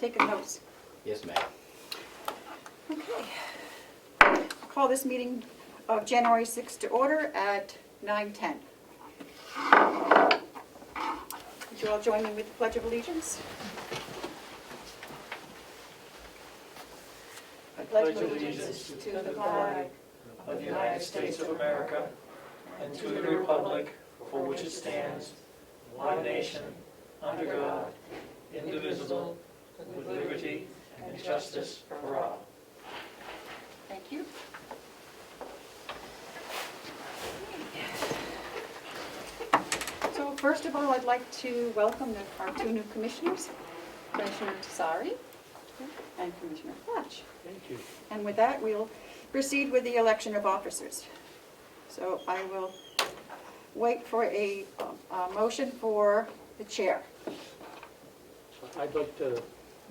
taking notes? Yes, ma'am. Okay. I'll call this meeting of January 6th to order at 9:10. Would you all join me with the Pledge of Allegiance? I pledge allegiance to the flag of the United States of America and to the republic for which it stands, one nation, under God, indivisible, with liberty and justice for all. Thank you. So first of all, I'd like to welcome our two new commissioners, Commissioner Tesari and Commissioner Fletch. Thank you. And with that, we'll proceed with the election of officers. So I will wait for a motion for the chair. I'd like to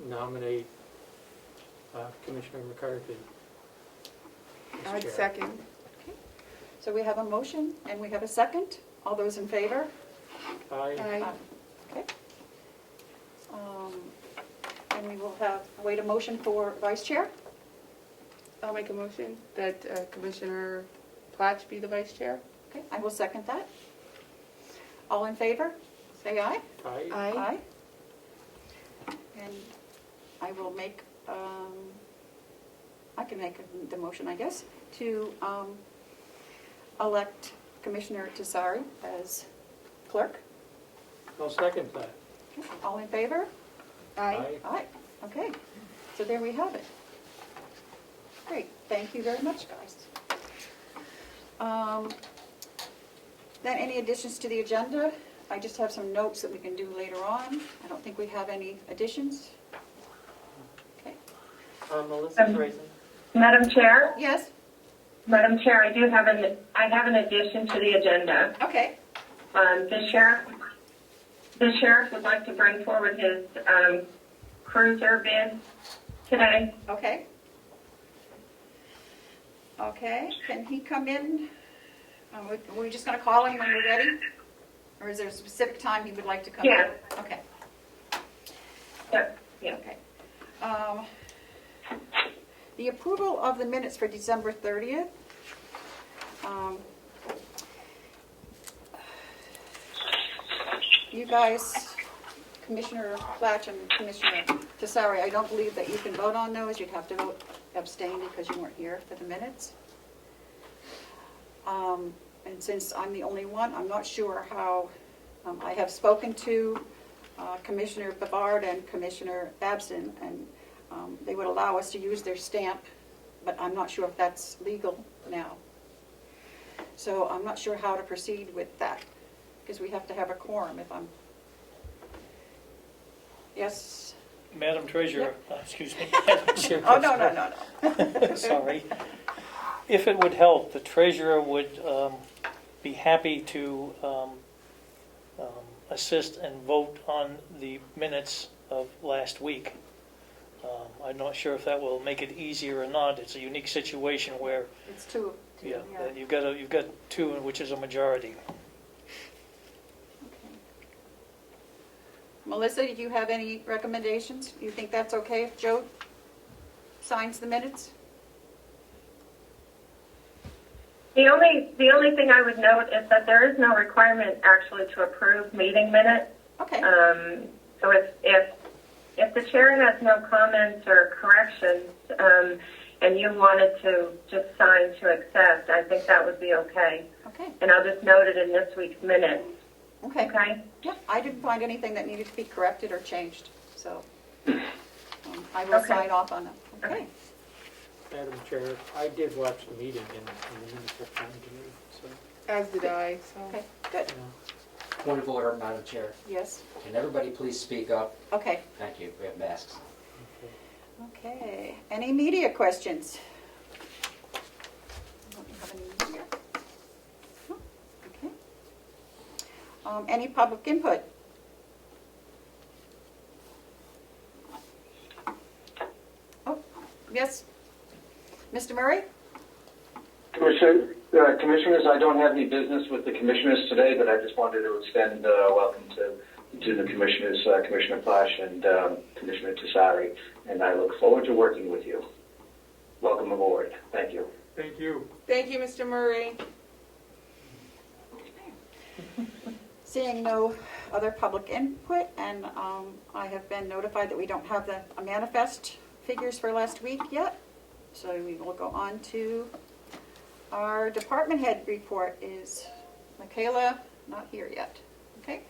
nominate Commissioner McCarthy as I'd chair. second. Okay. So we have a motion and we have a second. All those in favor? Aye. Okay. And we will wait a motion for vice chair. I'll make a motion that Commissioner Platch be the vice chair. Okay, I will second that. All in favor? Say aye. Aye. Aye. And I will make, I can make the motion, I guess, to elect Commissioner Tesari as clerk. I'll second that. Okay, all in favor? Aye. Aye. Okay, so there we have it. Great, thank you very much, guys. Then any additions to the agenda? I just have some notes that we can do later on. I don't think we have any additions. Okay. Melissa's raising. Madam Chair, Yes? Madam Chair, I have an addition to the agenda. Okay. The sheriff would like to bring forward his cruiser bid today. Okay. Okay, can he come in? We're just going to call him when we're ready? Or is there a specific time he would like to come in? Yeah. Okay. Yep. Yeah. Okay. The approval of the minutes for December 30th. You guys, Commissioner Flatch and Commissioner Tesari, I don't believe that you can vote on those. You'd have to vote abstain because you weren't here for the minutes. And since I'm the only one, I'm not sure how, I have spoken to Commissioner Bavard and Commissioner Babson, and they would allow us to use their stamp, but I'm not sure if that's legal now. So I'm not sure how to proceed with that, because we have to have a quorum if I'm... Yes? Madam Treasurer, Yep. excuse me. Madam Chair. Oh, no. Sorry. If it would help, the treasurer would be happy to assist and vote on the minutes of last week. I'm not sure if that will make it easier or not. It's a unique situation where, It's two. yeah, you've got two, which is a majority. Okay. Melissa, did you have any recommendations? Do you think that's okay if Joe signs the minutes? The only thing I would note is that there is no requirement actually to approve meeting minutes. Okay. So if the chair has no comments or corrections, and you wanted to just sign to accept, I think that would be okay. Okay. And I'll just note it in this week's minutes. Okay. Okay? Yeah, I didn't find anything that needed to be corrected or changed, so I will Okay. sign off on them. Okay. Madam Chair, I did watch the meeting and the minutes are fine to me, so, As did I, so. Okay, good. you know. Point of order, Madam Chair. Yes. Can everybody please speak up? Okay. Thank you. We have masks. Okay. Any media questions? Don't you have any media? No? Okay. Any public input? Oh, yes. Mr. Murray? Commissioners, I don't have any business with the commissioners today, but I just wanted to extend welcome to to the commissioners, Commissioner Plash and Commissioner Tessari, and I look forward to working with you. Welcome aboard. Thank you. Thank you. Thank you, Mr. Murray. Seeing no other public input, and I have been notified that we don't have the manifest figures for last week yet. So we will go on to our department head report. Is Michaela not here yet? Okay.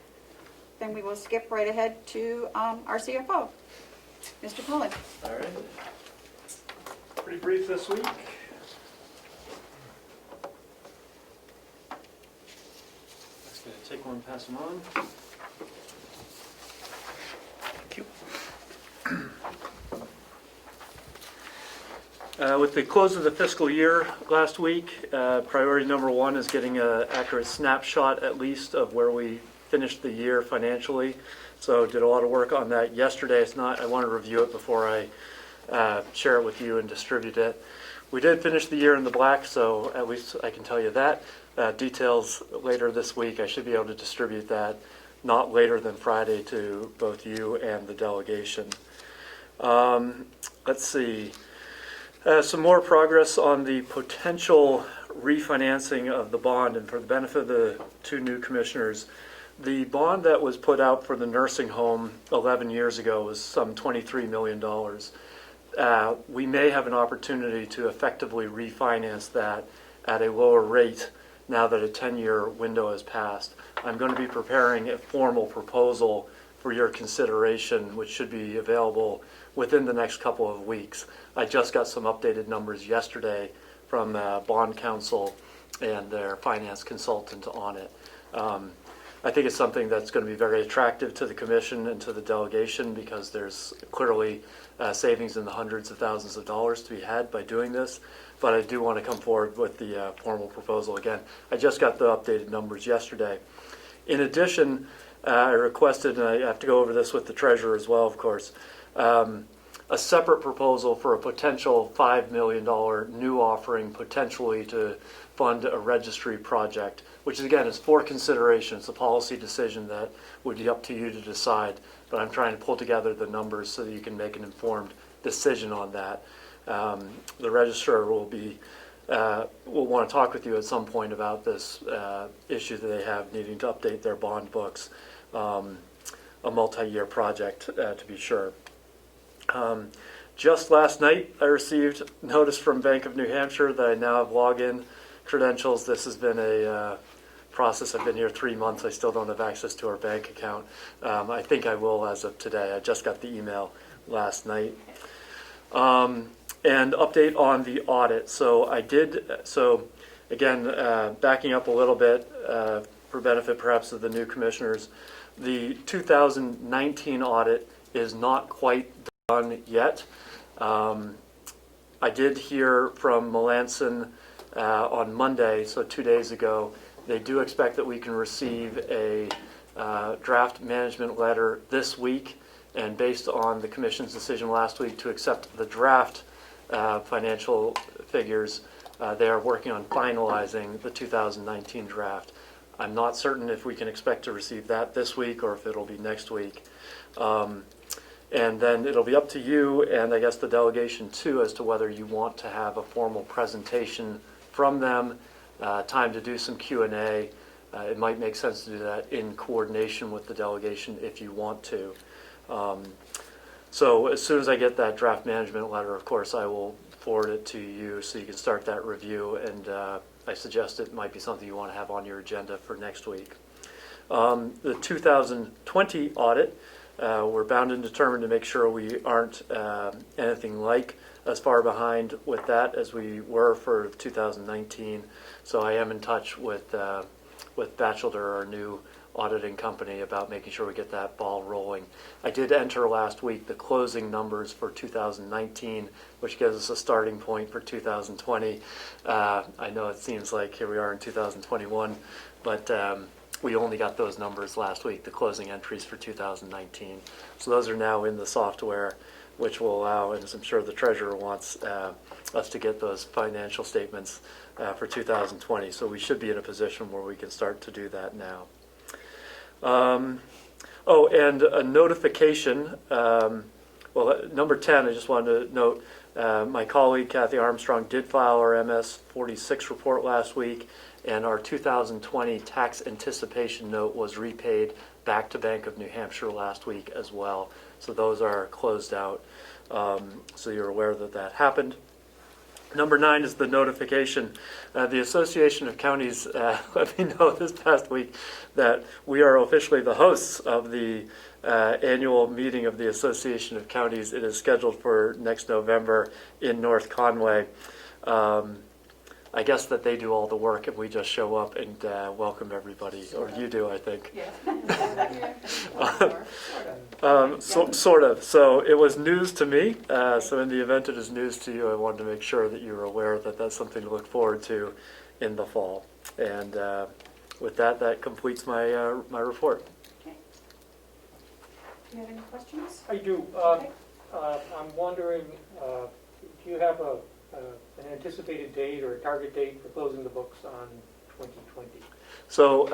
Then we will skip right ahead to our CFO, Mr. Cullen. All right. Pretty brief this week. Just going to take one and pass them on. Thank you. With the close of the fiscal year last week, priority number one is getting an accurate snapshot at least of where we finished the year financially. So did a lot of work on that yesterday. It's not, I want to review it before I share it with you and distribute it. We did finish the year in the black, so at least I can tell you that. Details later this week. I should be able to distribute that not later than Friday to both you and the delegation. Let's see. Some more progress on the potential refinancing of the bond, and for the benefit of the two new commissioners, the bond that was put out for the nursing home 11 years ago was some $23 million. We may have an opportunity to effectively refinance that at a lower rate now that a 10-year window has passed. I'm going to be preparing a formal proposal for your consideration, which should be available within the next couple of weeks. I just got some updated numbers yesterday from Bond Counsel and their finance consultant on it. I think it's something that's going to be very attractive to the commission and to the delegation because there's clearly savings in the hundreds of thousands of dollars to be had by doing this. But I do want to come forward with the formal proposal again. I just got the updated numbers yesterday. In addition, I requested, and I have to go over this with the treasurer as well, of course, a separate proposal for a potential $5 million new offering, potentially to fund a registry project, which again is for consideration. It's a policy decision that would be up to you to decide, but I'm trying to pull together the numbers so that you can make an informed decision on that. The registrar will want to talk with you at some point about this issue that they have needing to update their bond books, a multi-year project to be sure. Just last night, I received notice from Bank of New Hampshire that I now have login credentials. This has been a process. I've been here 3 months. I still don't have access to our bank account. I think I will as of today. I just got the email last night. And update on the audit. So again, backing up a little bit for benefit perhaps of the new commissioners, the 2019 audit is not quite done yet. I did hear from Melanson on Monday, so 2 days ago. They do expect that we can receive a draft management letter this week, and based on the commission's decision last week to accept the draft financial figures, they are working on finalizing the 2019 draft. I'm not certain if we can expect to receive that this week or if it'll be next week. And then it'll be up to you and I guess the delegation too as to whether you want to have a formal presentation from them, time to do some Q&A. It might make sense to do that in coordination with the delegation if you want to. So as soon as I get that draft management letter, of course, I will forward it to you so you can start that review, and I suggest it might be something you want to have on your agenda for next week. The 2020 audit, we're bound and determined to make sure we aren't anything like as far behind with that as we were for 2019. So I am in touch with Batchelder, our new auditing company, about making sure we get that ball rolling. I did enter last week the closing numbers for 2019, which gives us a starting point for 2020. I know it seems like here we are in 2021, but we only got those numbers last week, the closing entries for 2019. So those are now in the software, which will allow, and as I'm sure the treasurer wants us to get those financial statements for 2020. So we should be in a position where we can start to do that now. Oh, and a notification, number 10, I just wanted to note, my colleague Kathy Armstrong did file our MS 46 report last week, and our 2020 tax anticipation note was repaid back to Bank of New Hampshire last week as well. So those are closed out. So you're aware that that happened. Number 9 is the notification. The Association of Counties let me know this past week that we are officially the hosts of the annual meeting of the Association of Counties. It is scheduled for next November in North Conway. I guess that they do all the work and we just show up and welcome everybody, or you do, I think. Sort of. So it was news to me. So in the event it is news to you, I wanted to make sure that you were aware that that's something to look forward to in the fall. And with that, that completes my my report. Okay. Do you have any questions? I do. Okay. I'm wondering, do you have an anticipated date or a target date for closing the books on 2020? So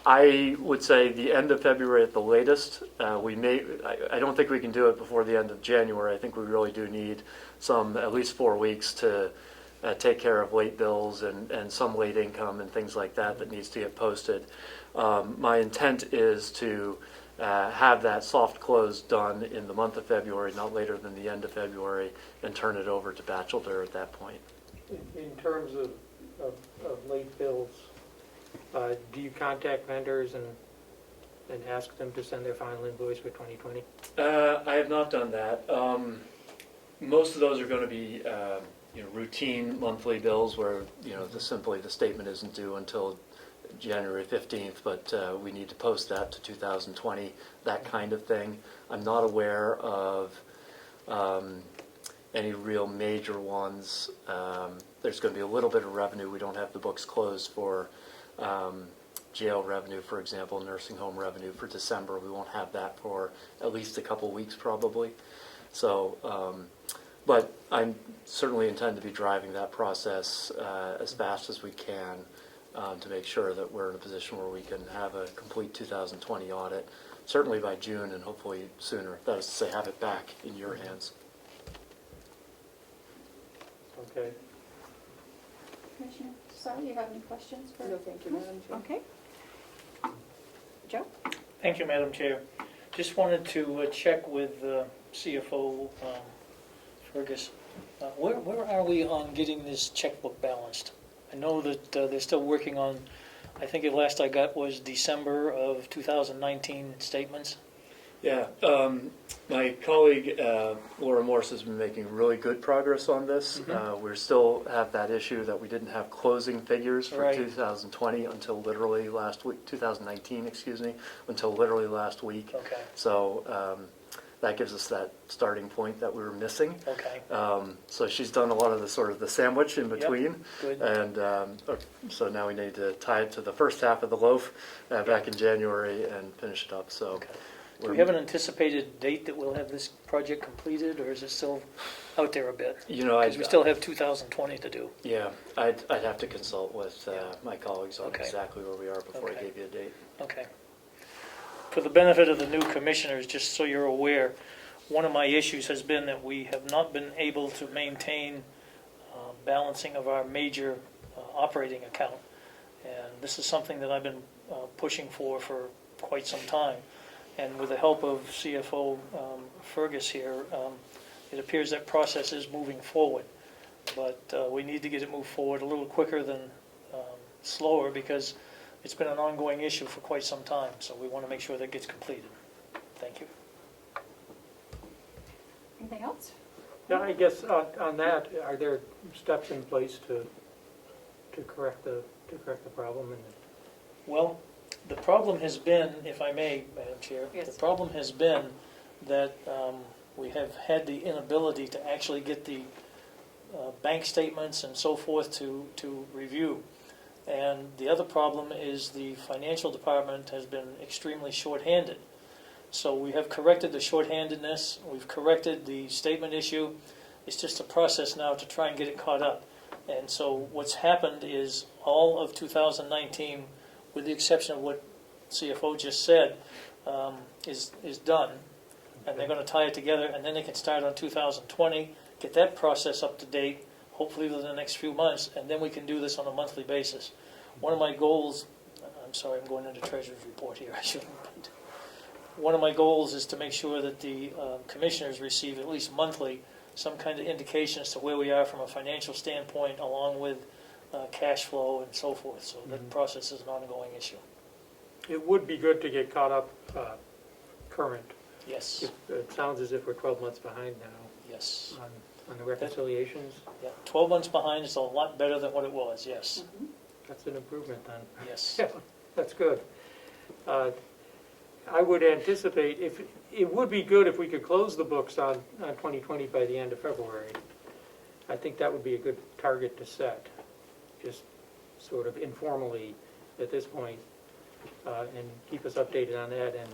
I would say the end of February at the latest. I don't think we can do it before the end of January. I think we really do need at least 4 weeks to take care of late bills and some late income and things like that needs to get posted. My intent is to have that soft close done in the month of February, not later than the end of February, and turn it over to Batchelder at that point. In terms of late bills, do you contact vendors and ask them to send their final invoice for 2020? I have not done that. Most of those are going to be routine monthly bills where simply the statement isn't due until January 15th, but we need to post that to 2020, that kind of thing. I'm not aware of any real major ones. There's going to be a little bit of revenue. We don't have the books closed for jail revenue, for example, nursing home revenue for December. We won't have that for at least a couple weeks probably. So, but I certainly intend to be driving that process as fast as we can to make sure that we're in a position where we can have a complete 2020 audit, certainly by June and hopefully sooner. That is to say, have it back in your hands. Okay. Commissioner Sorry, you have any questions? No, thank you, Madam Chair. Okay. Joe? Thank you, Madam Chair. Just wanted to check with CFO Fergus. Where are we on getting this checkbook balanced? I know that they're still working on, I think the last I got was December of 2019 statements. Yeah, my colleague Laura Morse has been making really good progress on this. Mm-hmm. We still have that issue that we didn't have closing figures for Right. 2020 until literally last week, 2019, excuse me, until literally last week. Okay. So that gives us that starting point that we were missing. Okay. So she's done a lot of the sort of the sandwich in between. Good. And so now we need to tie it to the first half of the loaf back in January and finish it up. So. Okay. Do we have an anticipated date that we'll have this project completed, or is it still out there a bit? Because we still have 2020 to do. Yeah, I'd have to consult with my colleagues on exactly where we are before I gave you a date. Okay. For the benefit of the new commissioners, just so you're aware, one of my issues has been that we have not been able to maintain balancing of our major operating account. And this is something that I've been pushing for quite some time. And with the help of CFO Fergus here, it appears that process is moving forward. But we need to get it moved forward a little quicker than slower, because it's been an ongoing issue for quite some time. So we want to make sure that gets completed. Thank you. Anything else? Yeah, I guess on that, are there steps in place to correct the problem? Well, the problem has been, if I may, Madam Chair, Yes. the problem has been that we have had the inability to actually get the bank statements and so forth to review. And the other problem is the financial department has been extremely short-handed. So we have corrected the short-handedness, we've corrected the statement issue. It's just a process now to try and get it caught up. And so what's happened is all of 2019, with the exception of what CFO just said, is done, and they're going to tie it together, and then they can start on 2020, get that process up to date, hopefully within the next few months, and then we can do this on a monthly basis. One of my goals, I'm sorry, I'm going into Treasurer's report here, I shouldn't. But one of my goals is to make sure that the commissioners receive at least monthly some kind of indication as to where we are from a financial standpoint, along with cash flow and so forth. So that process is an ongoing issue. It would be good to get caught up current. Yes, It sounds as if we're 12 months behind now yes. on the reconciliations. Yeah, 12 months behind is a lot better than what it was, yes, That's an improvement then. yes. Yeah, that's good. I would anticipate, if it would be good if we could close the books on 2020 by the end of February. I think that would be a good target to set, just sort of informally at this point, and keep us updated on that. And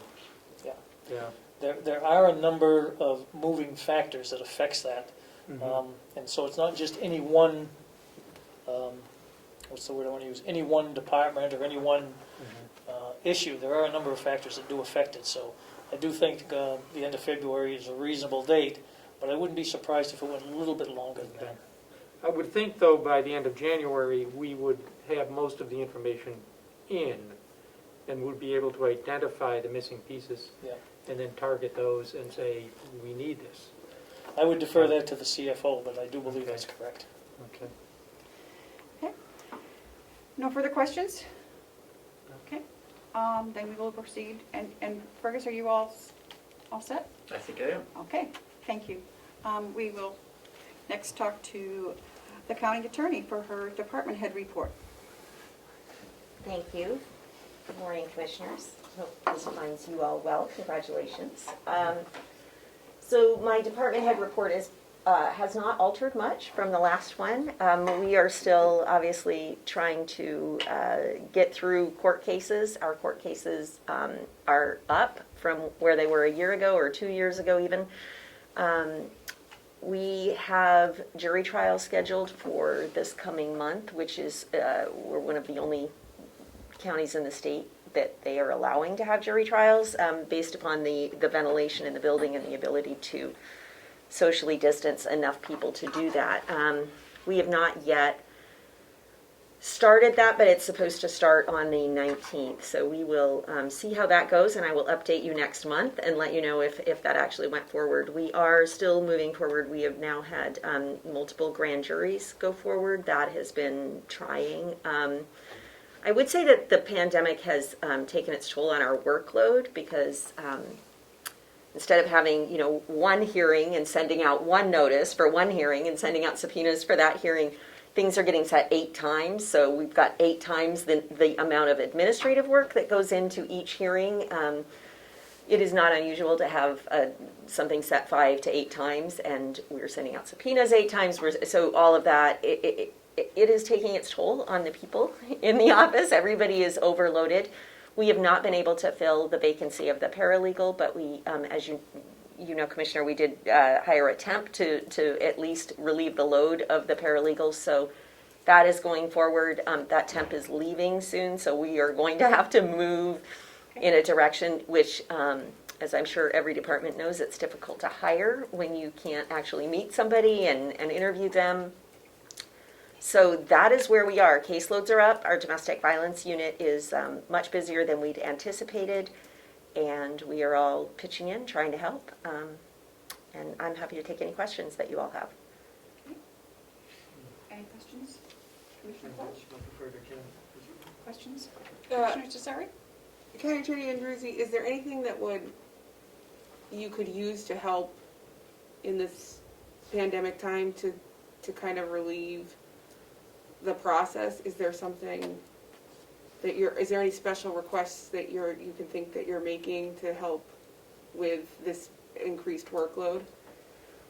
Yeah. There are a number of moving factors that affects that, and so it's not just any one. What's the word I want to use? Any one department or any one issue. There are a number of factors that do affect it. So I do think the end of February is a reasonable date, but I wouldn't be surprised if it went a little bit longer than that. I would think, though, by the end of January, we would have most of the information in and would be able to identify the missing pieces and then target those and say, we need this. I would defer that to the CFO, but I do believe that's correct. Okay. No further questions? Okay, then we will proceed. And Fergus, are you all set? I think I am. Okay, thank you. We will next talk to the county attorney for her department head report. Thank you. Good morning, Commissioners. Hope this finds you all well. Congratulations. So my department head report has not altered much from the last one. We are still obviously trying to get through court cases. Our court cases are up from where they were a year ago or 2 years ago even. We have jury trials scheduled for this coming month, which is we're one of the only counties in the state that they are allowing to have jury trials based upon the ventilation in the building and the ability to socially distance enough people to do that. We have not yet started that, but it's supposed to start on the 19th. So we will see how that goes, and I will update you next month and let you know if that actually went forward. We are still moving forward. We have now had multiple grand juries go forward. That has been trying. I would say that the pandemic has taken its toll on our workload because instead of having, one hearing and sending out one notice for one hearing and sending out subpoenas for that hearing, things are getting set 8 times. So we've got 8 times the amount of administrative work that goes into each hearing. It is not unusual to have something set 5 to 8 times, and we're sending out subpoenas 8 times. So all of that, it is taking its toll on the people in the office. Everybody is overloaded. We have not been able to fill the vacancy of the paralegal, but we, as you know, Commissioner, we did hire a temp to at least relieve the load of the paralegals. So that is going forward. That temp is leaving soon, so we are going to have to move in a direction which, as I'm sure every department knows, it's difficult to hire when you can't actually meet somebody and interview them. So that is where we are. Caseloads are up. Our domestic violence unit is much busier than we'd anticipated, and we are all pitching in, trying to help. And I'm happy to take any questions that you all have. Okay. Any questions? Commissioner Fletch? Questions? Commissioner Cesare? County Attorney Andruzzi, is there anything that you could use to help in this pandemic time to kind of relieve the process? Is there something that is there any special requests that you can think that you're making to help with this increased workload?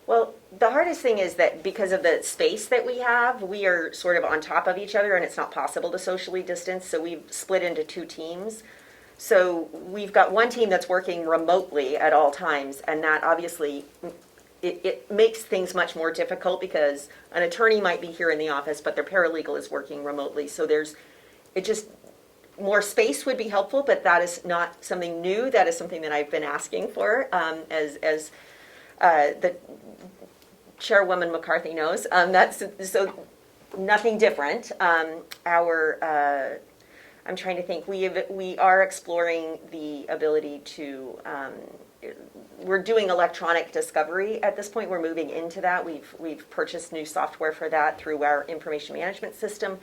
Well, the hardest thing is that because of the space that we have, we are sort of on top of each other and it's not possible to socially distance, so we've split into 2 teams. So we've got one team that's working remotely at all times, and that obviously it makes things much more difficult because an attorney might be here in the office, but their paralegal is working remotely. So more space would be helpful, but that is not something new. That is something that I've been asking for, as the Chairwoman McCarthy knows. That's so nothing different. I'm trying to think. We are exploring the ability to. We're doing electronic discovery at this point. We're moving into that. We've purchased new software for that through our information management system.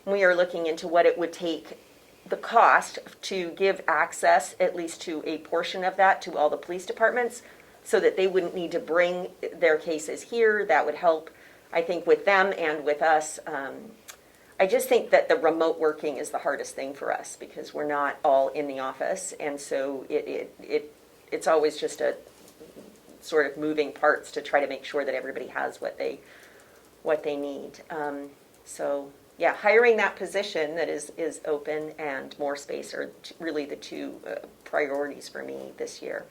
We are looking into what it would take, the cost to give access at least to a portion of that to all the police departments, so that they wouldn't need to bring their cases here. That would help, I think, with them and with us. I just think that the remote working is the hardest thing for us because we're not all in the office, and so it's always just a sort of moving parts to try to make sure that everybody has what they need. So yeah, hiring that position that is open and more space are really the two priorities for me this year.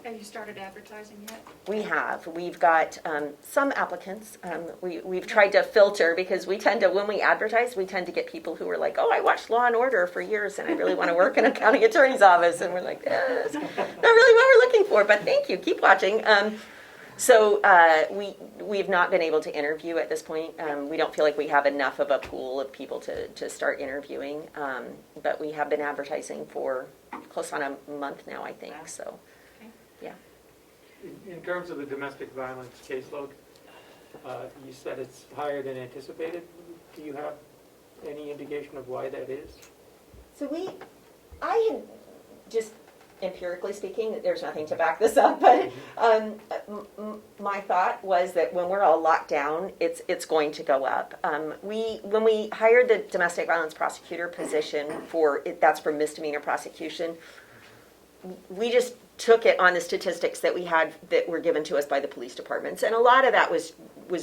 Have you started advertising yet? We have. We've got some applicants. We've tried to filter because we tend to, when we advertise, we tend to get people who are like, oh, I watched Law and Order for years and I really want to work in a county attorney's office. And we're like, that's not really what we're looking for, but thank you. Keep watching. So we've not been able to interview at this point. We don't feel like we have enough of a pool of people to start interviewing. But we have been advertising for close on a month now, I think. Wow. So. Yeah. In terms of the domestic violence caseload, you said it's higher than anticipated. Do you have any indication of why that is? So I had just empirically speaking, there's nothing to back this up, but my thought was that when we're all locked down, it's going to go up. When we hired the domestic violence prosecutor position that's for misdemeanor prosecution, we just took it on the statistics that we had that were given to us by the police departments, and a lot of that was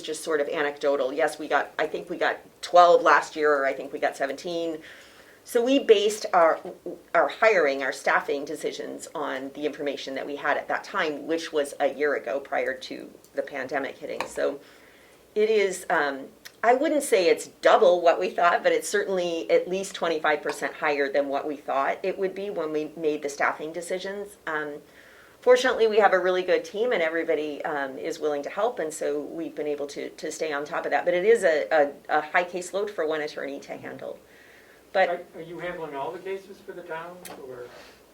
just sort of anecdotal. Yes, I think we got 12 last year, or I think we got 17. So we based our hiring, our staffing decisions on the information that we had at that time, which was a year ago prior to the pandemic hitting. So it is, I wouldn't say it's double what we thought, but it's certainly at least 25% higher than what we thought it would be when we made the staffing decisions. Fortunately, we have a really good team and everybody is willing to help, and so we've been able to stay on top of that. But it is a high caseload for one attorney to handle. But Are you handling all the cases for the town, or?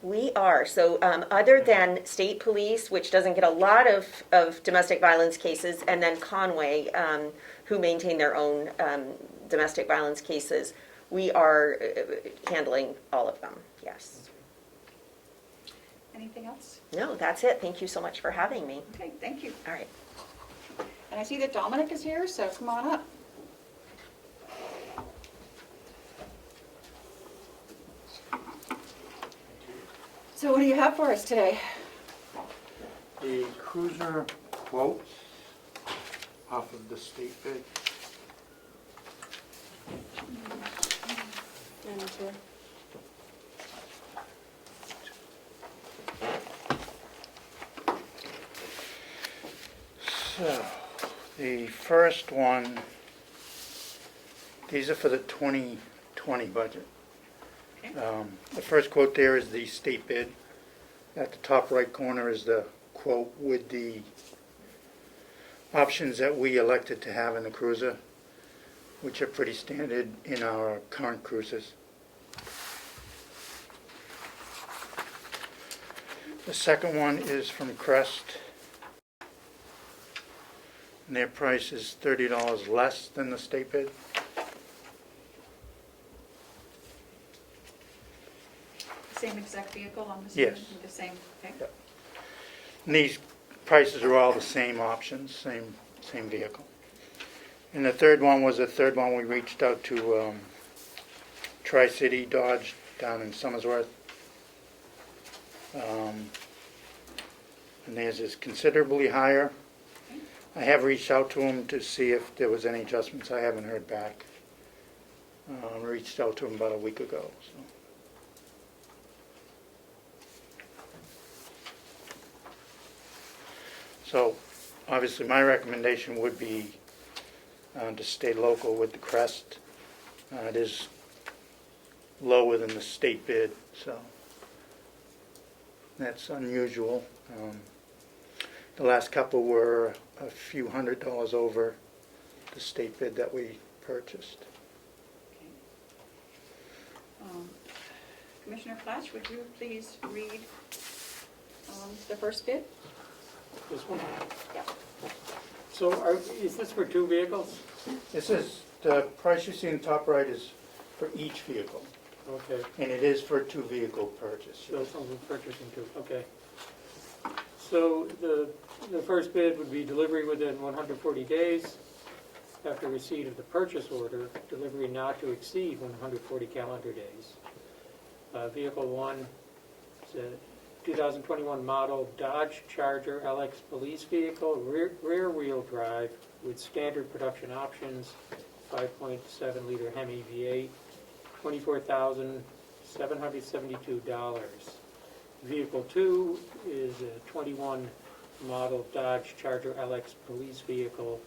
we are. So other than state police, which doesn't get a lot of domestic violence cases, and then Conway, who maintain their own domestic violence cases, we are handling all of them, yes. Anything else? No, that's it. Thank you so much for having me. Okay, thank you. All right. And I see that Dominic is here, so come on up. So what do you have for us today? The cruiser quotes off of the state bid. Madam Chair. So, the first one, these are for the 2020 budget. Okay. The first quote there is the state bid. At the top right corner is the quote with the options that we elected to have in the cruiser, which are pretty standard in our current cruisers. The second one is from Crest. And their price is $30 less than the state bid. Same exact vehicle, I'm Yes. assuming? The same, okay. Yep. And these prices are all the same options, same vehicle. And the third one was we reached out to Tri-City Dodge down in Somersworth. And theirs is considerably higher. I have reached out to them to see if there was any adjustments. I haven't heard back. Reached out to them about a week ago. So obviously my recommendation would be to stay local with the Crest. It is lower than the state bid, so that's unusual. The last couple were a few $100s over the state bid that we purchased. Commissioner Flash, would you please read the first bid? This one? Yeah. So is this for 2 vehicles? This is, the price you see in the top right is for each vehicle, Okay, and it is for 2 vehicle purchase. so someone's purchasing 2, okay. So the first bid would be delivery within 140 days after receipt of the purchase order, delivery not to exceed 140 calendar days. Vehicle 1 is a 2021 model Dodge Charger LX police vehicle, rear wheel drive with standard production options, 5.7 liter Hemi V8, $24,772. Vehicle 2 is a 21 model Dodge Charger LX police vehicle,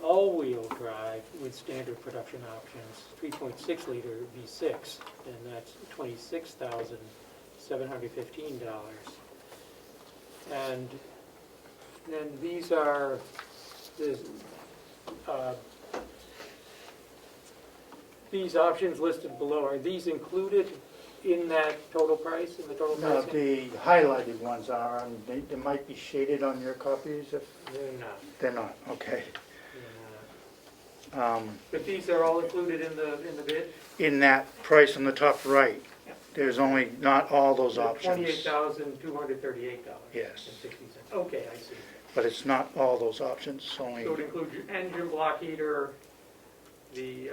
all-wheel drive with standard production options, 3.6 liter V6, and that's $26,715. And then these are these options listed below. Are these included in that total price, in the total Now, price? the highlighted ones are, they might be shaded on your copies if They're not. they're not, okay. They're not. Um, But these are all included in the bid? In that price on the top right, Yeah. there's only, not all those options. $28,238. Yes. And 60 cents. Okay, I see. But it's not all those options, only, So it includes your engine block heater, the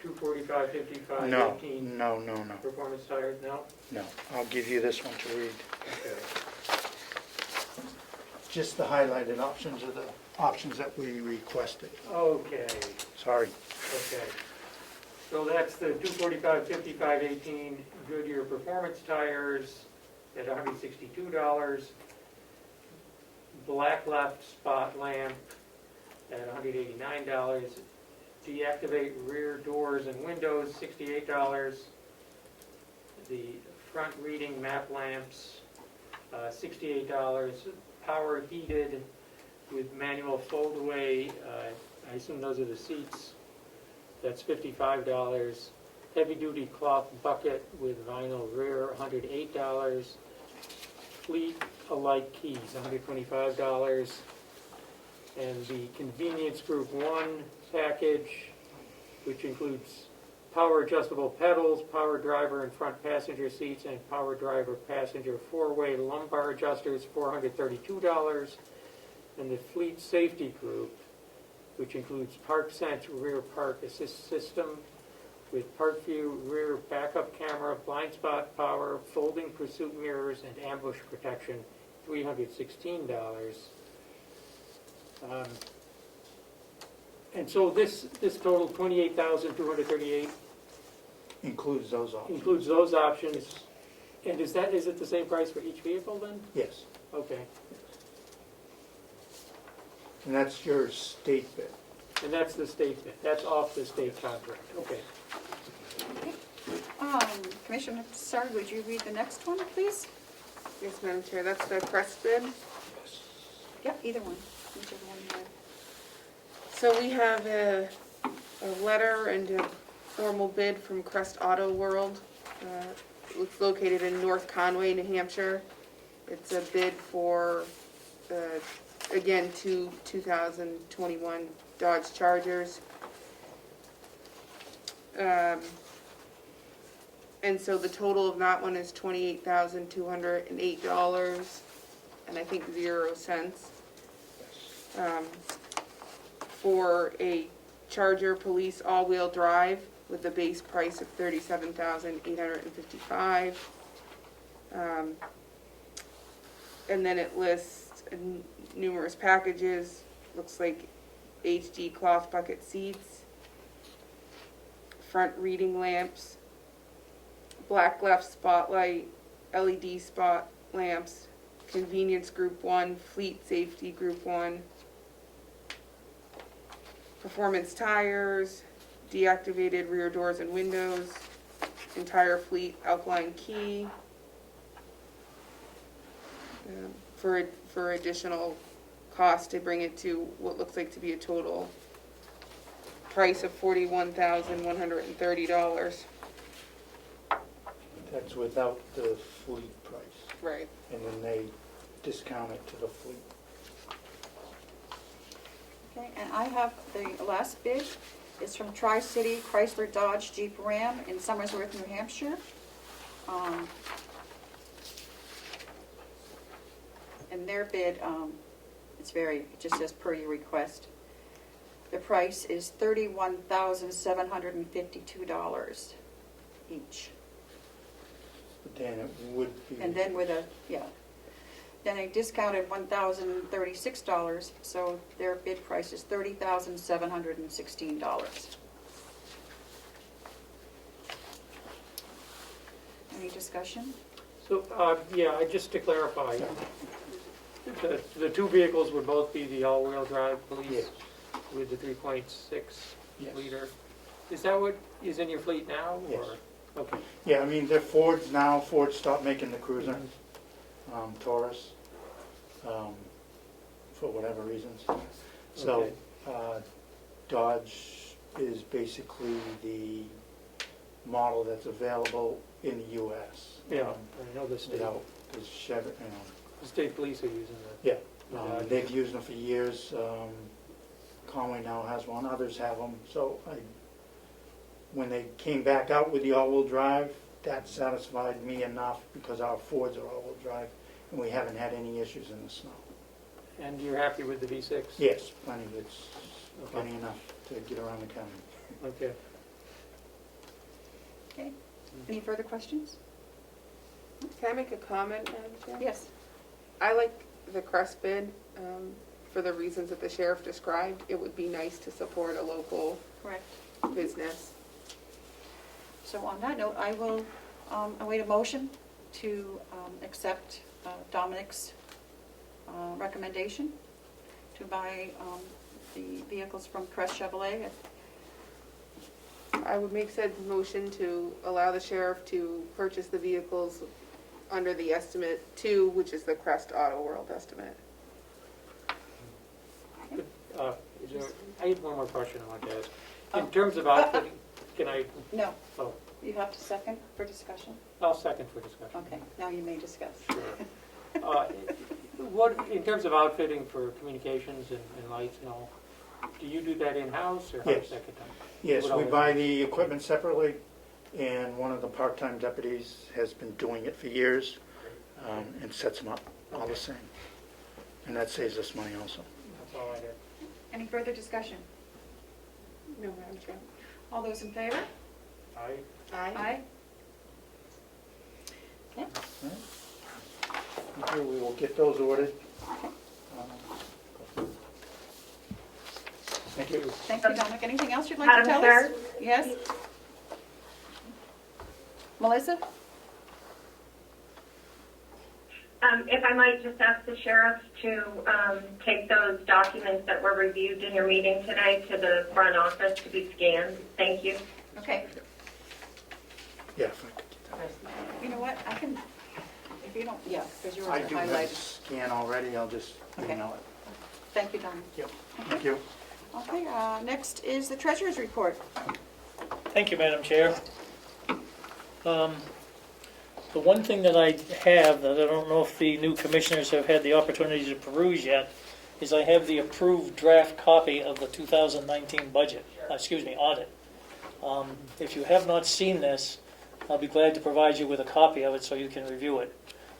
245, 55, no, 18 no. performance tires, no? No, I'll give you this one to read. Okay. Just the highlighted options are the options that we requested. Okay, Sorry. okay. So that's the 245, 55, 18 Goodyear performance tires at $162. Black left spot lamp at $189. Deactivate rear doors and windows, $68. The front reading map lamps, $68. Power heated with manual fold away, I assume those are the seats, that's $55. Heavy duty cloth bucket with vinyl rear, $108. Fleet alike keys, $125. And the convenience group 1 package, which includes power adjustable pedals, power driver and front passenger seats, and power driver passenger 4-way lumbar adjusters, $432. And the fleet safety group, which includes ParkSense rear park assist system with Park View rear backup camera, blind spot power, folding pursuit mirrors, and ambush protection, $316. And so this total, $28,238, Includes those options. includes those options. And is it the same price for each vehicle then? Yes, Okay. and that's your state bid. And that's the state bid. That's off the state contract. Okay. Commissioner Sarg, would you read the next one, please? Yes, Madam Chair, that's the Crest bid. Yep, either one, whichever one you have. So we have a letter and a formal bid from Crest Auto World. It's located in North Conway, New Hampshire. It's a bid for, again, 2 2021 Dodge Chargers. And so the total of that one is $28,208, and I think 0 cents. For a Charger Police all-wheel drive with a base price of $37,855. And then it lists numerous packages. Looks like HD cloth bucket seats, front reading lamps, black left spotlight, LED spot lamps, convenience group 1, fleet safety group 1, performance tires, deactivated rear doors and windows, entire fleet alkaline key for additional cost to bring it to what looks like to be a total price of $41,130. That's without the fleet price. Right. And then they discount it to the fleet. Okay, and I have the last bid. It's from Tri-City Chrysler Dodge Jeep Ram in Somersworth, New Hampshire. And their bid, it just says per your request. The price is $31,752 each. But then it would be. And then then they discounted $1,036, so their bid price is $30,716. Any discussion? So, just to clarify, the two vehicles would both be the all-wheel drive police Yes. with the 3.6 Yes. liter. Is that what is in your fleet now? Yes. Or? Okay. Yeah, I mean, they're Fords now. Ford stopped making the Cruiser, Taurus, for whatever reasons. So, Dodge is basically the model that's available in the U.S. Yeah, I know the state. Without the Chevy, The state police are using that. Yeah, Dodge. they've used them for years. Conway now has one, others have them. So when they came back out with the all-wheel drive, that satisfied me enough because our Fords are all-wheel drive, and we haven't had any issues in the snow. And you're happy with the V6? Yes, plenty. It's plenty enough to get around the county. Okay. Okay. Any further questions? Can I make a comment, Madam Chair? Yes. I like the Crest bid for the reasons that the sheriff described. It would be nice to support a local Correct. business. So on that note, I will await a motion to accept Dominic's recommendation to buy the vehicles from Crest Chevrolet. I would make said motion to allow the sheriff to purchase the vehicles under the estimate 2, which is the Crest Auto World estimate. I have one more question I want to ask. In terms of outfitting, can I? No. Oh, You have to second for discussion? I'll second for discussion. Okay, now you may discuss. Sure. What, in terms of outfitting for communications and lights and all, do you do that in-house, or how Yes. does that get done? Yes, What we all- buy the equipment separately, and one of the part-time deputies has been doing it for years, and sets them up all the same. And that saves us money also. That's all I had. Any further discussion? No, Madam Chair. All those in favor? Aye. Aye. Okay. Okay, we will get those ordered. Thank you. Thank you, Dominic. Anything else you'd like to Madam tell us? Chair? Yes? Melissa? If I might just ask the sheriff to take those documents that were reviewed in your meeting today to the front office to be scanned. Thank you. Okay. Yeah, if I could get that. You know what, I can, if you don't, yeah, because yours are I do have a highlighted. scan already, I'll just Okay. email it. Thank you, Dominic. Yep, thank you. Okay, next is the treasurer's report. Thank you, Madam Chair. The one thing that I have that I don't know if the new commissioners have had the opportunity to peruse yet is I have the approved draft copy of the 2019 budget, audit. If you have not seen this, I'll be glad to provide you with a copy of it so you can review it.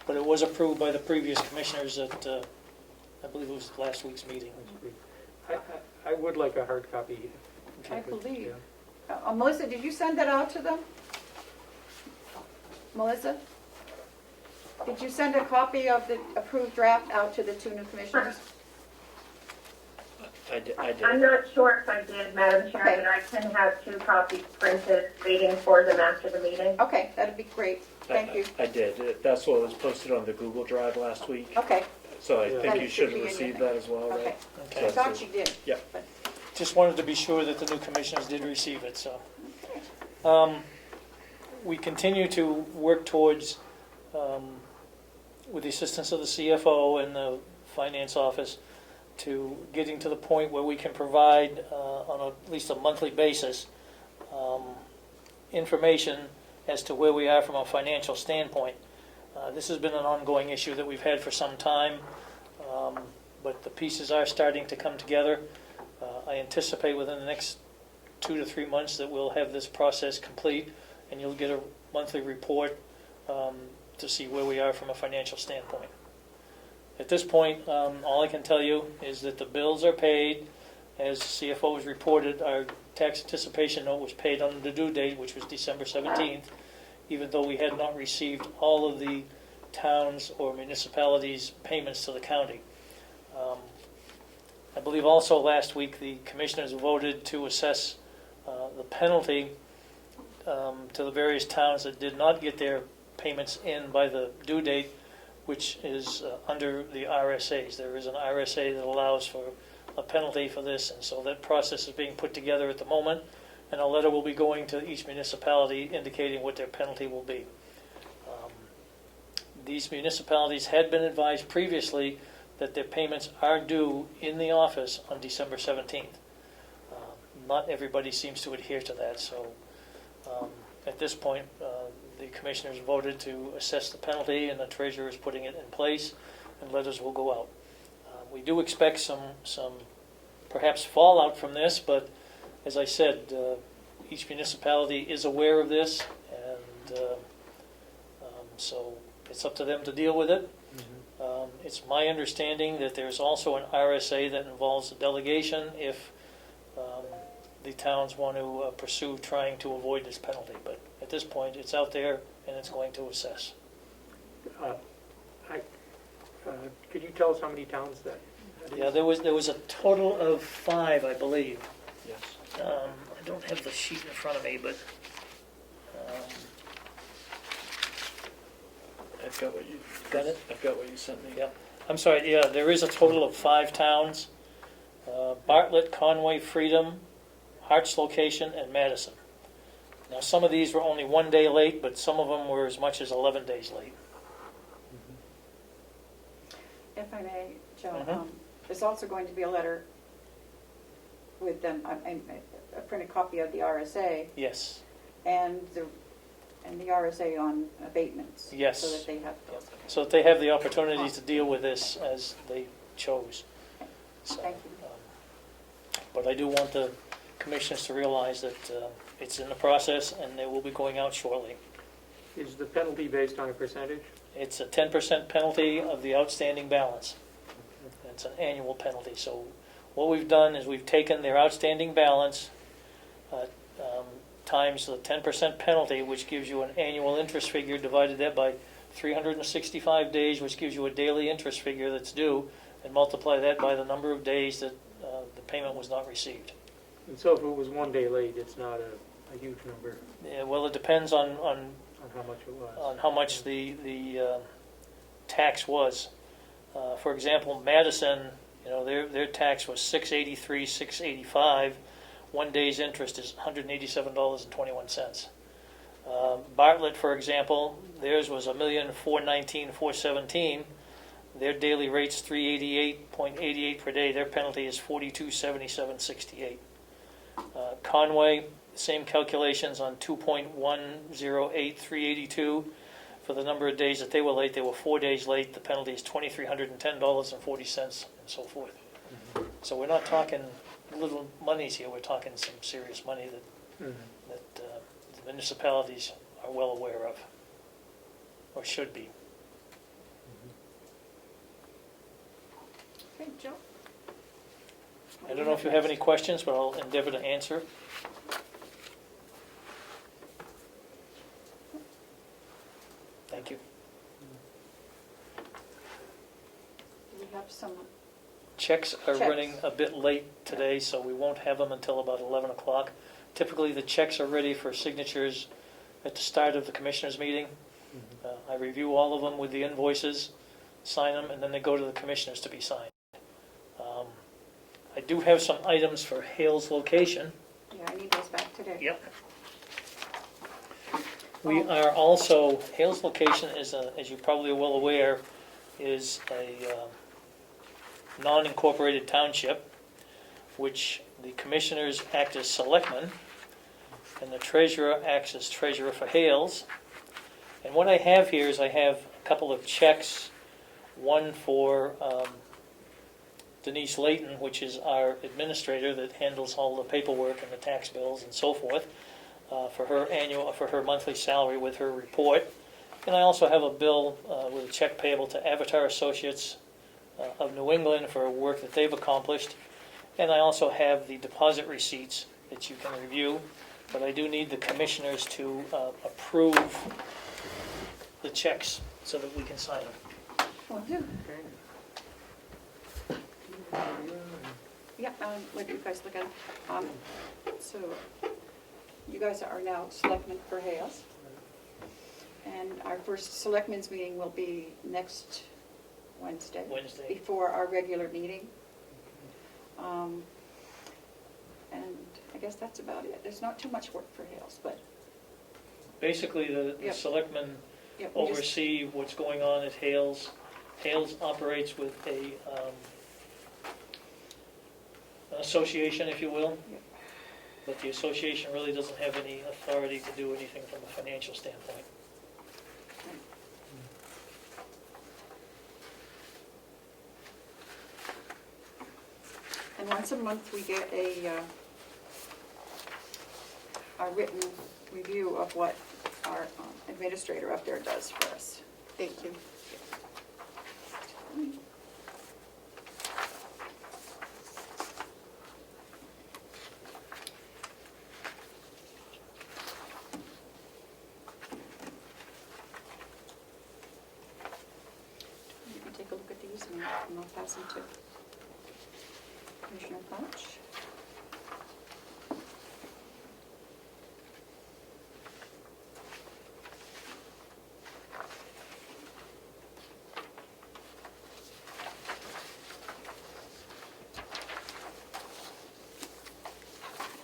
But it was approved by the previous commissioners at, I believe it was last week's meeting. I would like a hard copy. I believe. Yeah. Melissa, did you send that out to them? Melissa? Did you send a copy of the approved draft out to the two new commissioners? I did. I'm not sure if I did, Madam Chair, Okay. but I can have 2 copies printed waiting for them after the meeting. Okay, that'd be great. Thank you. I did. That's what was posted on the Google Drive last week. Okay, So I Yeah. think Then you it should should be have in your received thing. that as well, okay. right? I Okay. thought you did. Yeah. But- Just wanted to be sure that the new commissioners did receive it, so. we continue to work towards, with the assistance of the CFO and the finance office, to getting to the point where we can provide, on at least a monthly basis, information as to where we are from a financial standpoint. This has been an ongoing issue that we've had for some time, but the pieces are starting to come together. I anticipate within the next 2 to 3 months that we'll have this process complete, and you'll get a monthly report to see where we are from a financial standpoint. At this point, all I can tell you is that the bills are paid. As CFO has reported, our tax anticipation note was paid on the due date, which was December 17th, even though we had not received all of the towns or municipalities' payments to the county. I believe also last week the commissioners voted to assess the penalty to the various towns that did not get their payments in by the due date, which is under the RSAs. There is an RSA that allows for a penalty for this, and so that process is being put together at the moment, and a letter will be going to each municipality indicating what their penalty will be. These municipalities had been advised previously that their payments are due in the office on December 17th. Not everybody seems to adhere to that, so at this point the commissioners voted to assess the penalty, and the treasurer is putting it in place, and letters will go out. We do expect some perhaps fallout from this, but as I said, each municipality is aware of this, and so it's up to them to deal with it. It's my understanding that there's also an RSA that involves a delegation if the towns want to pursue trying to avoid this penalty. But at this point, it's out there, and it's going to assess. Could you tell us how many towns that is? Yeah, there was a total of 5, I believe. Yes. I don't have the sheet in front of me, but I've got what you got it. I've got what you sent me. Yep. I'm sorry. Yeah, there is a total of 5 towns: Bartlett, Conway, Freedom, Hart's Location, and Madison. Now, some of these were only 1 day late, but some of them were as much as 11 days late. If I may, Joe, Mhm. there's also going to be a letter with them, a printed copy of the RSA Yes. and the RSA on abatements. Yes. So that they have those. So that they have the opportunity to deal with this as they chose. So, Thank you. But I do want the commissioners to realize that it's in the process, and they will be going out shortly. Is the penalty based on a percentage? It's a 10% penalty of the outstanding balance. It's an annual penalty. So what we've done is we've taken their outstanding balance times the 10% penalty, which gives you an annual interest figure, divided that by 365 days, which gives you a daily interest figure that's due, and multiply that by the number of days that the payment was not received. And so if it was 1 day late, it's not a huge number Yeah, well, it depends on how much it was. on how much the tax was. For example, Madison, their tax was $683, $685. 1 day's interest is $187.21. Bartlett, for example, theirs was $1,419,417. Their daily rate's $388.88 per day. Their penalty is $4277.68. Conway, same calculations on 2.108382 for the number of days that they were late. They were 4 days late. The penalty is $2,310.40 and so forth. So we're not talking little monies here. We're talking some serious money that the municipalities are well aware of, or should be. Okay, Joe? I don't know if you have any questions, but I'll endeavor to answer. Thank you. We have some, Checks are Checks. running a bit late today, so we won't have them until about 11 o'clock. Typically, the checks are ready for signatures at the start of the commissioners' meeting. I review all of them with the invoices, sign them, and then they go to the commissioners to be signed. I do have some items for Hale's Location. yeah, I need those back today. Yep. We are also, Hales location is, as you probably are well aware, is a non-incorporated township, which the commissioners act as selectmen, and the treasurer acts as treasurer for Hales. And what I have here is I have a couple of checks, one for Denise Layton, which is our administrator that handles all the paperwork and the tax bills and so forth, for her monthly salary with her report. And I also have a bill with a check payable to Avatar Associates of New England for work that they've accomplished. And I also have the deposit receipts that you can review, but I do need the commissioners to approve the checks so that we can sign them. Will do. Yeah, let you guys look at it. So, you guys are now selectmen for Hales. And our first selectmen's meeting will be next Wednesday. Before our regular meeting. And I guess that's about it. There's not too much work for Hales, but. Basically, the Yep. selectmen Yep, we just- oversee what's going on at Hales. Hales operates with an association, if you will. Yep. But the association really doesn't have any authority to do anything from a financial standpoint. And once a month, we get a written review of what our administrator up there does for us. Thank you. You can take a look at these and I'll pass them to Commissioner Couch.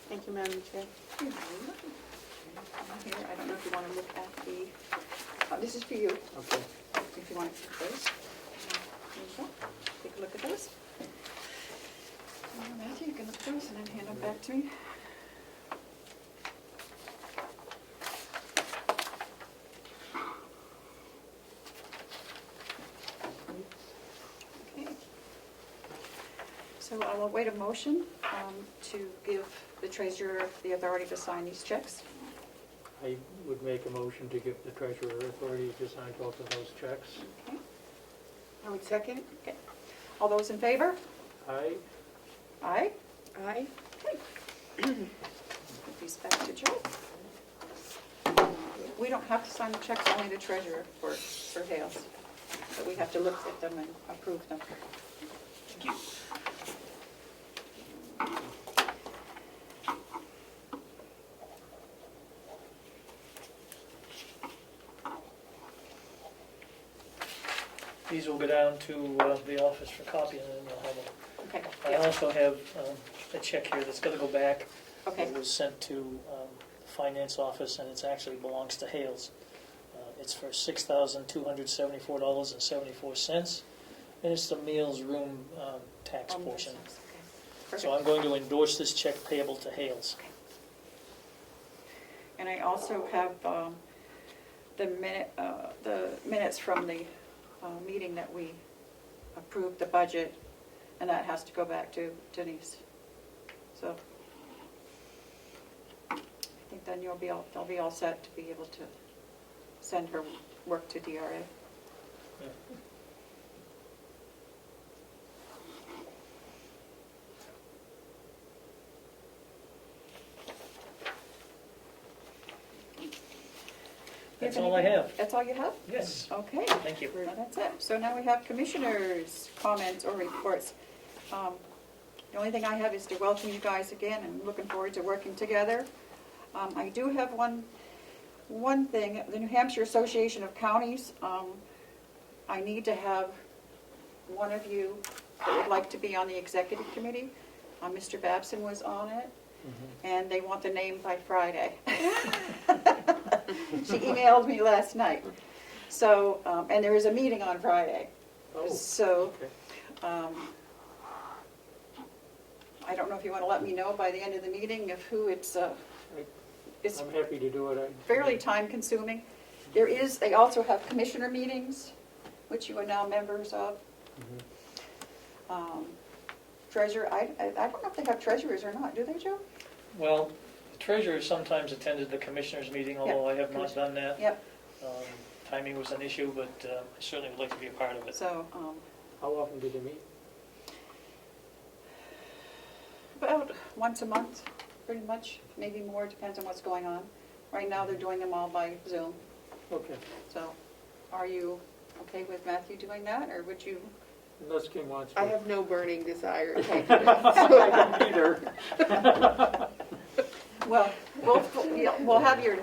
Thank you, Madam Chair. Here, I don't know if you want to look at the, this is for you, Okay. if you want to take those. There you go. Take a look at those. Matthew, you can look at those and then hand them back to me. Okay. So I'll await a motion to give the treasurer the authority to sign these checks. I would make a motion to give the treasurer authority to sign both of those checks. Okay. I would second. Okay. All those in favor? Aye. Aye. Aye. Put these back to Joe. We don't have to sign the checks, only the treasurer for Hales. But we have to look at them and approve them. Thank you. These will go down to the office for copying, and then you'll have them. Okay. I Yeah. also have a check here that's got to go back. Okay. It was sent to the finance office, and it actually belongs to Hales. It's for $6,274.74, and it's the meals room tax portion. Okay. So I'm going to endorse this check payable to Hales. And I also have the minutes from the meeting that we approved the budget, and that has to go back to Denise. So I think then they'll be all set to be able to send her work to DRA. That's all I have. That's all you have? Yes. Okay. Thank you. Well, that's it. So now we have commissioners' comments or reports. The only thing I have is to welcome you guys again, and looking forward to working together. I do have one thing. The New Hampshire Association of Counties, I need to have one of you that would like to be on the executive committee. Mr. Babson was on it, and they want the name by Friday. She emailed me last night. So, and there is a meeting on Friday. Oh, So, okay. I don't know if you want to let me know by the end of the meeting of who it's I'm happy to do it. fairly time consuming. They also have commissioner meetings, which you are now members of. Treasurer, I don't know if they have treasurers or not, do they, Joe? Well, the treasurer sometimes attended the commissioners' meeting, although I have not commissioner. done that. Yep, Timing was an issue, but I certainly would like to be a part of it. so, How often do they meet? about once a month, pretty much, maybe more, depends on what's going on. Right now, they're doing them all by Zoom. Okay, So, are you okay with Matthew doing that, or would you? unless Kim wants to. I have no burning desire to take it. I don't either. Well, you'll have your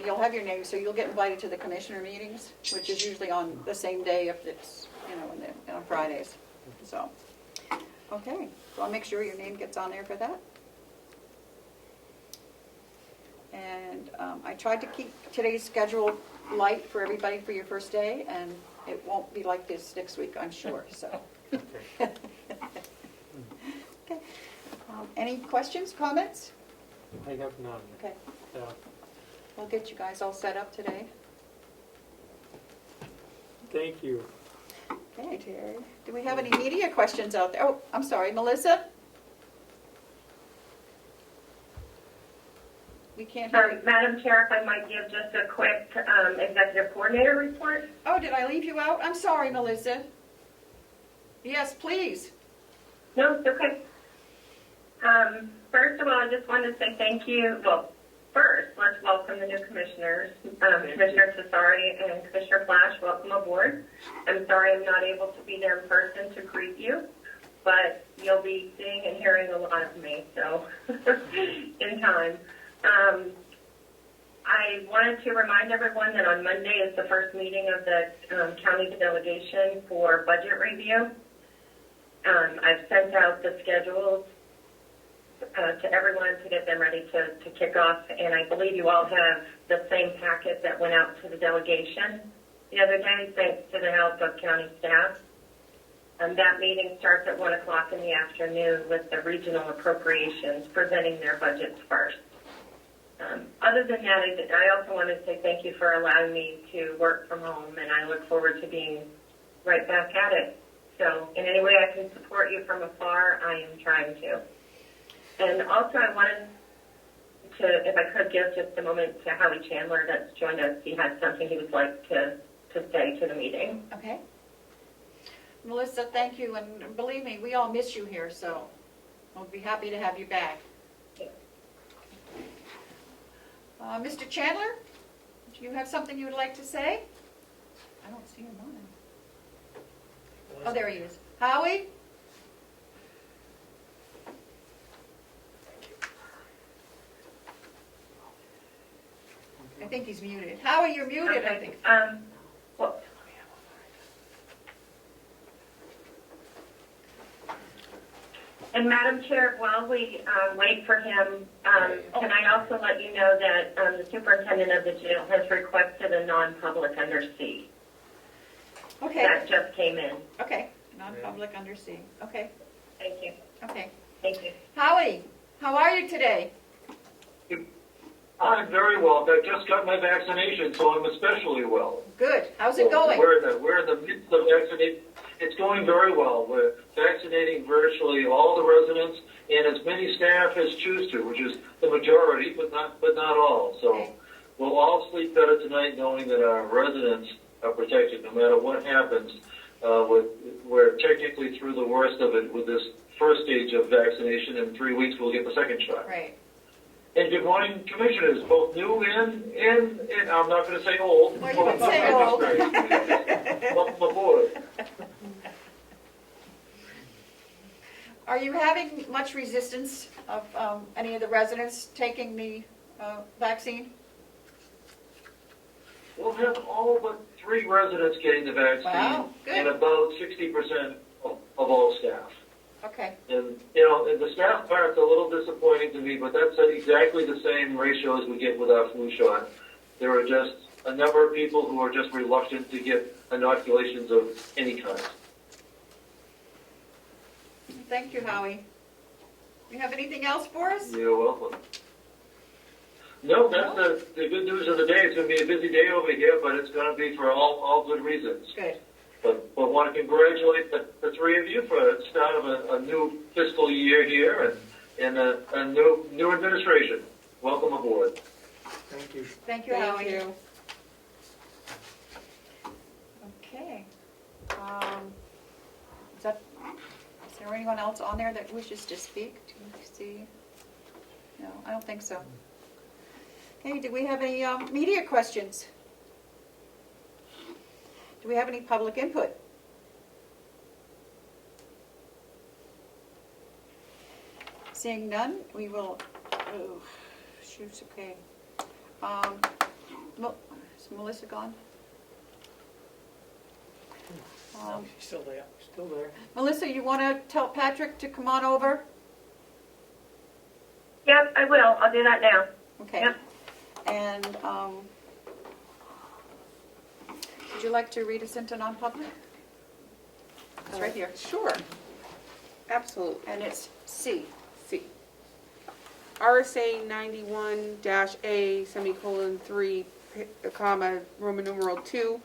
name, so you'll get invited to the commissioner meetings, which is usually on the same day if it's, on Fridays. So, okay, so I'll make sure your name gets on there for that. And I tried to keep today's schedule light for everybody for your first day, and it won't be like this next week, I'm sure, so. Okay. Okay. Any questions, comments? I have none. Okay, Yeah. we'll get you guys all set up today. Thank you. Okay, Terry. Do we have any media questions out there? Oh, I'm sorry, Melissa? We can't hear you. Madam Chair, if I might give just a quick executive coordinator report. Oh, did I leave you out? I'm sorry, Melissa. Yes, please. No, it's okay. First of all, I just wanted to say thank you. Well, first, let's welcome the new commissioners, Commissioner Cesari and Commissioner Flash. Welcome aboard. I'm sorry I'm not able to be there in person to greet you, but you'll be seeing and hearing a lot of me, so in time. I wanted to remind everyone that on Monday is the first meeting of the county delegation for budget review. I've sent out the schedules to everyone to get them ready to kick off, and I believe you all have the same packet that went out to the delegation the other day, thanks to the help of county staff. That meeting starts at 1 o'clock in the afternoon with the regional appropriations presenting their budgets first. Other than that, I also want to say thank you for allowing me to work from home, and I look forward to being right back at it. So in any way I can support you from afar, I am trying to. And also I wanted to, if I could, give just a moment to Howie Chandler that's joined us. He had something he would like to say to the meeting. Okay. Melissa, thank you, and believe me, we all miss you here, so we'll be happy to have you back. Mr. Chandler, do you have something you would like to say? I don't see him on. Oh, there he is. Howie? I think he's muted. Howie, you're muted, I think. Well, and Madam Chair, while we wait for him, can I also let you know that the superintendent of the jail has requested a non-public under C. Okay, That just came in. okay. Non-public under C. Okay, Thank you. okay. Thank you. Howie, how are you today? I'm very well. I just got my vaccination, so I'm especially well. Good. How's it going? We're in the midst of vaccinating. It's going very well. We're vaccinating virtually all the residents and as many staff as choose to, which is the majority, but not all. So Okay. we'll all sleep better tonight knowing that our residents are protected no matter what happens. We're technically through the worst of it with this first stage of vaccination. In 3 weeks, we'll get the second shot. Right. And good morning, commissioners, both new and I'm not going to say old. Well, you can say old. Welcome aboard. Are you having much resistance of any of the residents taking the vaccine? We'll have all but 3 residents getting the vaccine. Wow, good. And about 60% of all staff. Okay. And, and the staff part's a little disappointing to me, but that's exactly the same ratio as we get with our flu shot. There are just a number of people who are just reluctant to get inoculations of any kind. Thank you, Howie. You have anything else for us? You're welcome. No, that's the good news of the day. It's going to be a busy day over here, but it's going to be for all good reasons. Good. But want to congratulate the three of you for the start of a new fiscal year here and a new administration. Welcome aboard. Thank you. Thank you, Thank Howie. you. Okay. Is there anyone else on there that wishes to speak? Do you see? No, I don't think so. Okay, do we have any media questions? Do we have any public input? Seeing none, we will, oh, shoot, okay. Is Melissa gone? She's still there. Still there. Melissa, you want to tell Patrick to come on over? Yep, I will. I'll do that now. Okay. Yep. And would you like to read us into non-public? It's right here. Sure. Absolutely. And it's C. C. RSA 91-A, semicolon 3, comma, Roman numeral 2,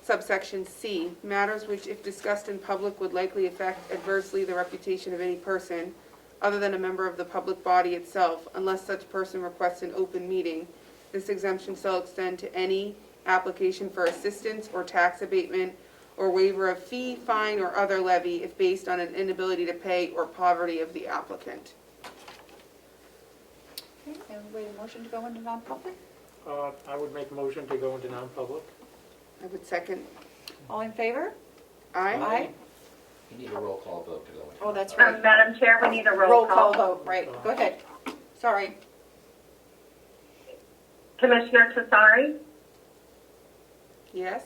subsection C. Matters which, if discussed in public, would likely affect adversely the reputation of any person, other than a member of the public body itself, unless such person requests an open meeting. This exemption shall extend to any application for assistance or tax abatement or waiver of fee, fine, or other levy if based on an inability to pay or poverty of the applicant. Okay, and we have a motion to go into non-public? I would make a motion to go into non-public. I would second. All in favor? Aye. Aye. You need a roll call vote to go into. Oh, that's right. Madam Chair, we need a Roll call vote, right. Go ahead. Sorry. Commissioner Tassari, Yes?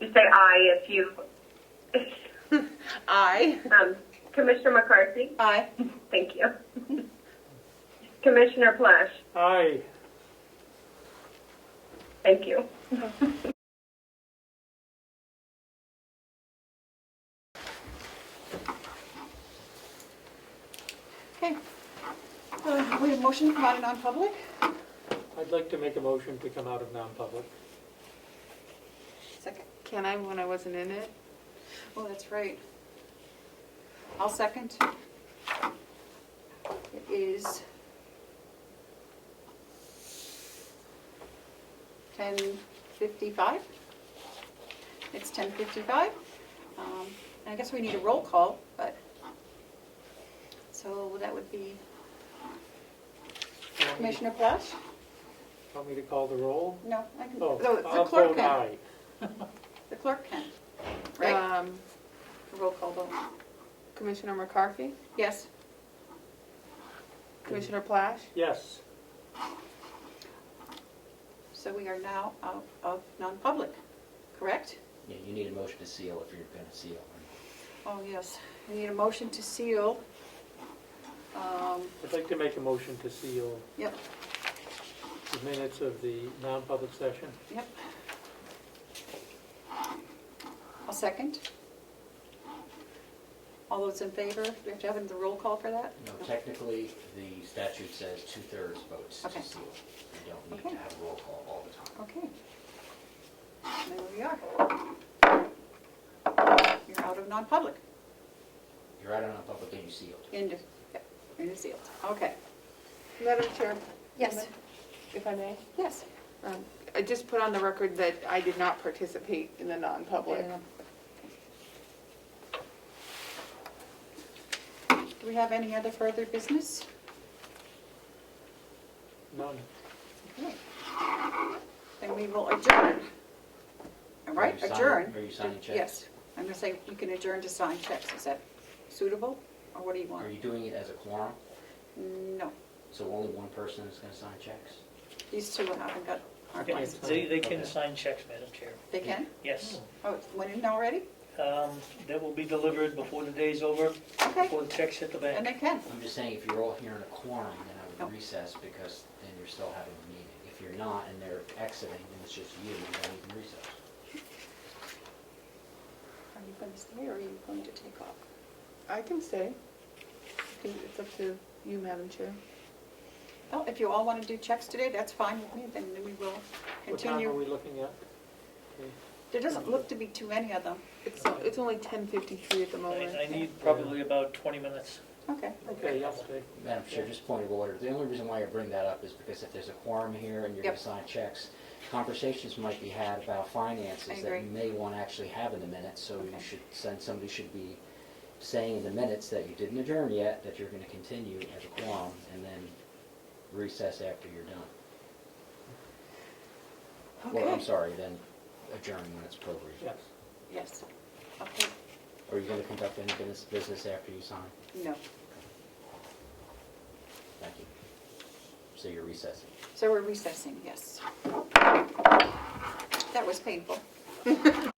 you say aye if you. Aye. Commissioner McCarthy, Aye. thank you. Commissioner Plash, Aye. thank you. Okay. We have a motion to come out of non-public? I'd like to make a motion to come out of non-public. Second. Can I when I wasn't in it? Oh, that's right. I'll second. It is 10:55. It's 10:55. I guess we need a roll call, but, so that would be Commissioner Plash? Want me to call the roll? No, I can, Oh, the I'll clerk vote can. aye. The clerk can, right? Roll call vote. Commissioner McCarthy? Yes. Commissioner Plash? Yes. So we are now out of non-public, correct? Yeah, you need a motion to seal if you're going to seal. Oh, yes. We need a motion to seal. I'd like to make a motion to seal Yep, the minutes of the non-public session. yep. I'll second. All those in favor? Do we have to have the roll call for that? No, technically, the statute says 2/3 votes Okay. to seal. You don't need Okay. to have a roll call all the time. Okay. There we are. You're out of non-public. You're out on a public and you sealed. Into sealed. Okay. Madam Chair? Yes. If I may? Yes. I just put on the record that I did not participate in the non-public. Do we have any other further business? None. Okay. Then we will adjourn. All right, Are you signing- adjourn. Are you signing checks? Yes. I'm going to say you can adjourn to sign checks. Is that suitable? Or what do you Are want? you doing it as a quorum? No. So only one person is going to sign checks? These two haven't got our They license. they can sign checks, Madam Chair. They can? Yes. Oh, it went in already? That will be delivered before the day's over, Okay. before the checks hit the And bank. they can. I'm just saying, if you're all here in a quorum, then I No. would recess because then you're still having a meeting. If If you're not and they're exiting and it's just you, then you can recess. Are you going to stay or are you going to take off? I can stay. It's up to you, Madam Chair. Well, if you all want to do checks today, that's fine with me, then we will What time are continue. we looking at? There doesn't look to be too many of them. It's only 10:53 at the moment. I need probably about 20 minutes. Okay. Okay, yeah, stay. Madam Chair, just point of order. The only reason why I bring that up is because if there's a quorum here and you're going Yep. to sign checks, conversations might be had about finances I that agree. you may want to actually have in the minutes. So you Okay. should send, somebody should be saying in the minutes that you didn't adjourn yet, that you're going to continue as a quorum, and then recess after you're done. Well, I'm Okay. sorry, then adjourn when it's appropriate. Yes. Yes. Okay. Are you going to conduct any business after you sign? No. Thank you. So you're recessing. So we're recessing, yes. That was painful.